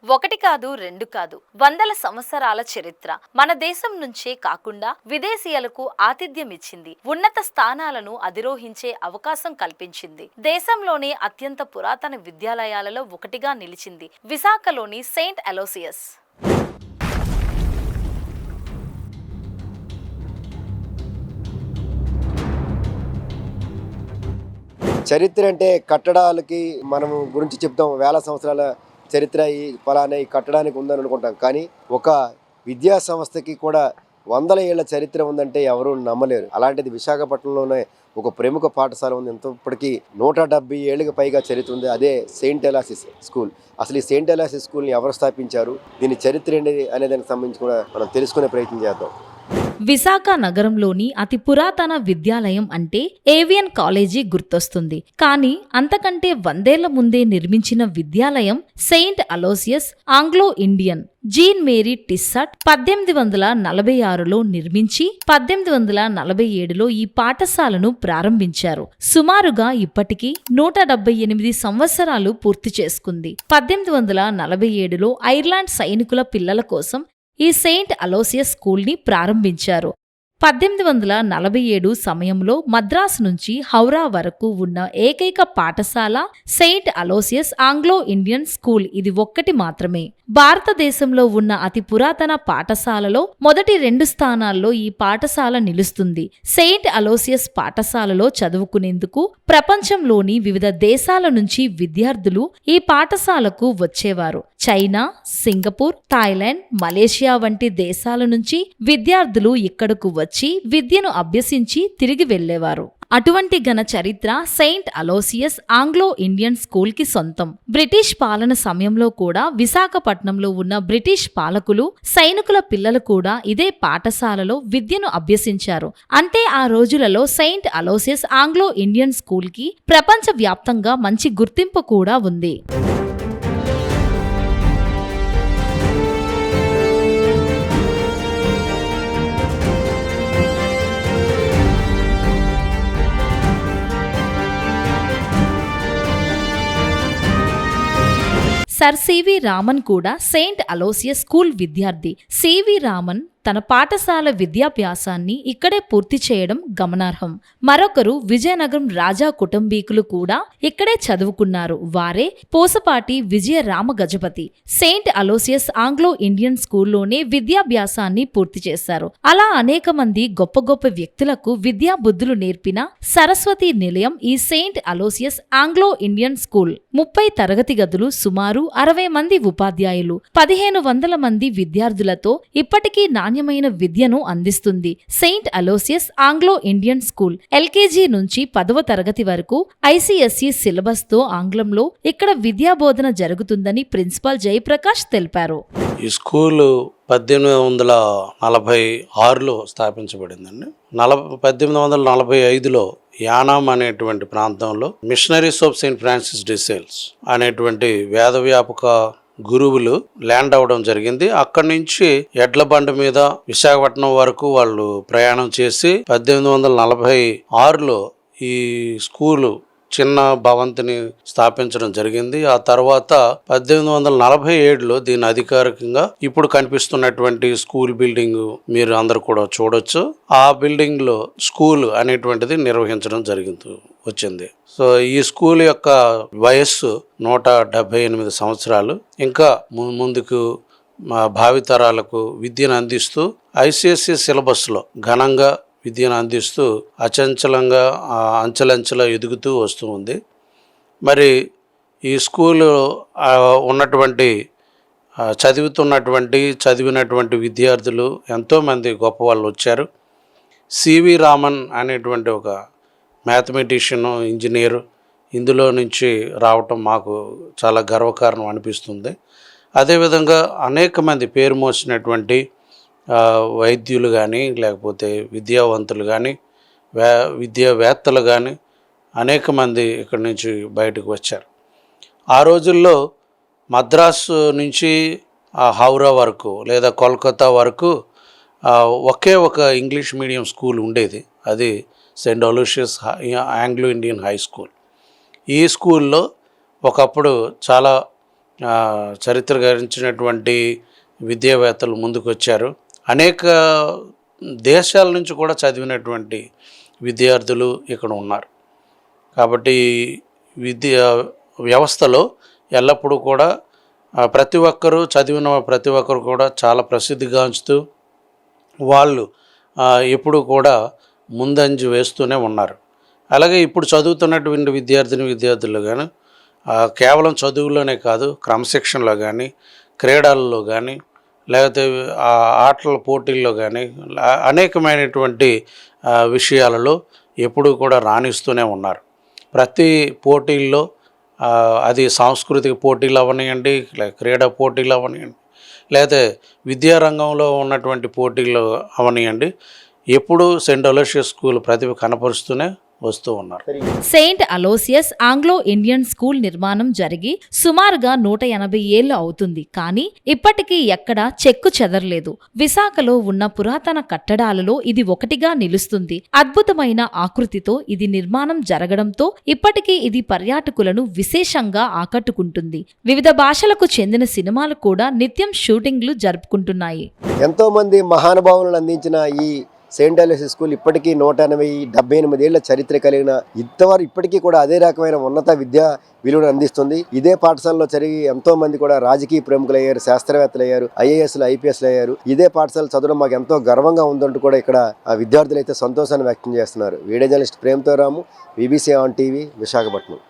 ఒకటి కాదు రెండు కాదు వందల సంవత్సరాల చరిత్ర మన దేశం నుంచే కాకుండా విదేశీయులకు ఆతిథ్యం ఇచ్చింది. ఉన్నత స్థానాలను అధిరోహించే అవకాశం కల్పించింది. దేశంలోనే అత్యంత పురాతన విద్యాలయాలలో ఒకటిగా నిలిచింది విశాఖలోని సెయింట్ అలోసియస్. చరిత్ర అంటే కట్టడాలకి మనము గురించి చెప్తాం. వేల సంవత్సరాల చరిత్ర ఈ ఫలానా ఈ కట్టడానికి ఉందని అనుకుంటాం. కానీ ఒక విద్యా సంస్థకి కూడా వందల ఏళ్ల చరిత్ర ఉందంటే ఎవరు నమ్మలేరు. అలాంటిది విశాఖపట్నంలోనే ఒక ప్రముఖ పాఠశాల ఉంది. ఇప్పటికీ 170 ఏళ్ళకి పైగా చరిత్ర ఉంది. అదే సెయింట్ అలోసియస్ స్కూల్. అసలు ఈ సెయింట్ అలోసియస్ స్కూల్ని ఎవరు స్థాపించారు, దీని చరిత్ర ఏంటి అనే దానికి సంబంధించి కూడా మనం తెలుసుకునే ప్రయత్నం చేద్దాం. విశాఖ నగరంలోని అతి పురాతన విద్యాలయం అంటే ఏవియన్ కాలేజీ గుర్తొస్తుంది. కానీ అంతకంటే 100 ఏళ్ల ముందే నిర్మించిన విద్యాలయం Saint Aloysius Anglo Indian Jean Marie Tissot 1846లో నిర్మించి 1847లో ఈ పాఠశాలను ప్రారంభించారు. సుమారుగా ఇప్పటికీ 178 సంవత్సరాలు పూర్తి చేసుకుంది. 1847లో ఐర్లాండ్ సైనికుల పిల్లల కోసం ఈ సెయింట్ అలోసియస్ స్కూల్ని ప్రారంభించారు. 1847 సమయంలో మద్రాసు నుంచి హౌరా వరకు ఉన్న ఏకైక పాఠశాల Saint Aloysius Anglo Indian school ఇది ఒక్కటి మాత్రమే. భారతదేశంలో ఉన్న అతి పురాతన పాఠశాలలో మొదటి 2 స్థానాల్లో ఈ పాఠశాల నిలుస్తుంది. సెయింట్ అలోసియస్ పాఠశాలలో చదువుకునేందుకు ప్రపంచంలోని వివిధ దేశాల నుంచి విద్యార్థులు ఈ పాఠశాలకు వచ్చేవారు. చైనా, సింగపూర్, థాయిలాండ్, మలేషియా వంటి దేశాల నుంచి విద్యార్థులు ఇక్కడకు వచ్చి విద్యను అభ్యసించి తిరిగి వెళ్లేవారు. అటువంటి ఘన చరిత్ర Saint Aloysius Anglo Indian school కి సొంతం. బ్రిటిష్ పాలన సమయంలో కూడా విశాఖపట్నంలో ఉన్న బ్రిటిష్ పాలకులు, సైనికుల పిల్లలు కూడా ఇదే పాఠశాలలో విద్యను అభ్యసించారు. అంటే ఆ రోజులలో Saint Aloysius Anglo Indian school కి ప్రపంచ వ్యాప్తంగా మంచి గుర్తింపు కూడా ఉంది. సర్ సివి రామన్ కూడా సెయింట్ అలోసియస్ స్కూల్ విద్యార్థి. సివి రామన్ తన పాఠశాల విద్యాభ్యాసాన్ని ఇక్కడే పూర్తి చేయడం గమనార్హం. మరొకరు విజయనగరం రాజా కుటుంబీకులు కూడా ఇక్కడే చదువుకున్నారు. వారే Posapati Vijaya Rama Gajapati. Saint Aloysius Anglo Indian స్కూల్లోనే విద్యాభ్యాసాన్ని పూర్తి చేశారు. అలా అనేక మంది గొప్ప గొప్ప వ్యక్తులకు విద్యా బుద్ధులు నేర్పిన సరస్వతి నిలయం ఈ Saint Aloysius Anglo Indian school. 30 తరగతి గదులు, సుమారు 60 మంది ఉపాధ్యాయులు, 1500 మంది విద్యార్థులతో ఇప్పటికీ నాణ్యమైన విద్యను అందిస్తుంది. Saint Aloysius Anglo Indian school LKG నుంచి 10వ తరగతి వరకు ఐసిఎస్ఈ సిలబస్ తో ఆంగ్లంలో ఇక్కడ విద్యాబోధన జరుగుతుందని ప్రిన్సిపాల్ జయప్రకాష్ తెలిపారు. ఈ స్కూలు 1846లో స్థాపించబడిందండి. 1845లో యానాం అనేటువంటి ప్రాంతంలో missionaries of Saint Francis de Sales అనేటువంటి వేదవ్యాపక గురువులు ల్యాండ్ అవ్వడం జరిగింది. అక్కడి నుంచి ఎడ్ల బండి మీద విశాఖపట్నం వరకు వాళ్ళు ప్రయాణం చేసి 1846లో ఈ స్కూలు చిన్న భవంతిని స్థాపించడం జరిగింది. ఆ తర్వాత 1847లో దీని అధికారికంగా ఇప్పుడు కనిపిస్తున్నటువంటి స్కూల్ బిల్డింగ్ మీరు అందరు కూడా చూడొచ్చు. ఆ బిల్డింగ్ లో స్కూల్ అనేటువంటిది నిర్వహించడం వచ్చింది. సో ఈ స్కూల్ యొక్క వయస్సు 178 సంవత్సరాలు. ఇంకా ముందుకు భావితరాలకు విద్యను అందిస్తూ ఐసిఎస్సి సిలబస్లో ఘనంగా విద్యను అందిస్తూ అచంచలంగా అంచెలంచెలా ఎదుగుతూ వస్తూ ఉంది. మరి ఈ స్కూలు చదివినటువంటి విద్యార్థులు ఎంతోమంది గొప్ప వాళ్ళు వచ్చారు. సివి రామన్ అనేటువంటి ఒక మ్యాథమెటిషియను, ఇంజనీరు ఇందులో నుంచి రావటం మాకు చాలా గర్వకారణం అనిపిస్తుంది. అదేవిధంగా అనేక మంది పేరు మోసినటువంటి వైద్యులు కానీ, లేకపోతే విద్యావంతులు కానీ, విద్యావేత్తలు కానీ అనేక మంది ఇక్కడి నుంచి బయటకు వచ్చారు. ఆ రోజుల్లో మద్రాసు నుంచి హౌరా వరకు లేదా కోల్కతా వరకు ఒకే ఒక ఇంగ్లీష్ మీడియం స్కూల్ ఉండేది. అది Saint Aloysius Anglo Indian high school. ఈ స్కూల్లో ఒకప్పుడు చాలా చరిత్ర గడించినటువంటి విద్యావేత్తలు ముందుకు వచ్చారు. అనేక దేశాల నుంచి కూడా చదివినటువంటి విద్యార్థులు ఇక్కడ ఉన్నారు. కాబట్టి విద్యా వ్యవస్థలో ఎల్లప్పుడూ కూడా ప్రతి ఒక్కరూ చదివిన ప్రతి ఒక్కరు కూడా చాలా ప్రసిద్ధిగాంచుతూ వాళ్ళు ఎప్పుడు కూడా ముందంజ వేస్తూనే ఉన్నారు. అలాగే ఇప్పుడు చదువుతున్నటువంటి విద్యార్థులు కానీ కేవలం చదువులోనే కాదు, క్రమశిక్షణలో కానీ, క్రీడల్లో కానీ, లేకపోతే ఆటల పోటీల్లో కానీ అనేకమైనటువంటి విషయాలలో ఎప్పుడూ కూడా రాణిస్తూనే ఉన్నారు. ప్రతి పోటీల్లో అది సాంస్కృతిక పోటీలు అవనివ్వండి, క్రీడా పోటీలు అవనివ్వండి, లేకపోతే విద్యారంగంలో ఉన్నటువంటి పోటీలు అవనివ్వండి, ఎప్పుడూ సెయింట్ అలోషియస్ స్కూల్ ప్రతిభ కనపరుస్తూనే వస్తూ ఉన్నారు. Saint Aloysius Anglo Indian school నిర్మాణం జరిగి సుమారుగా 180 ఏళ్లు అవుతుంది. కానీ ఇప్పటికీ ఎక్కడా చెక్కు చెదరలేదు. విశాఖలో ఉన్న పురాతన కట్టడాలలో ఇది ఒకటిగా నిలుస్తుంది. అద్భుతమైన ఆకృతితో ఇది నిర్మాణం జరగడంతో ఇప్పటికీ ఇది పర్యాటకులను విశేషంగా ఆకట్టుకుంటుంది. వివిధ భాషలకు చెందిన సినిమాలు కూడా నిత్యం షూటింగ్లు జరుపుకుంటున్నాయి. ఎంతో మంది మహానుభావులను అందించిన ఈ సెయింట్ అలోషియస్ స్కూల్ ఇప్పటికీ 178 ఏళ్ల చరిత్ర కలిగిన ఇంతవరకు ఇప్పటికీ కూడా అదే రకమైన ఉన్నత విద్యా విలువను అందిస్తుంది. ఇదే పాఠశాలలో చదివి ఎంతో మంది కూడా రాజకీయ ప్రముఖులు అయ్యారు, శాస్త్రవేత్తలు అయ్యారు, ఐఏఎస్లు, ఐపీఎస్లు అయ్యారు. ఇదే పాఠశాల చదవడం మాకు ఎంతో గర్వంగా ఉందంటూ కూడా ఇక్కడ ఆ విద్యార్థులు అయితే సంతోషాన్ని వ్యక్తం చేస్తున్నారు. వీడియో జర్నలిస్ట్ ప్రేమ్తో Ramu, BBC on TV, Visakhapatnam.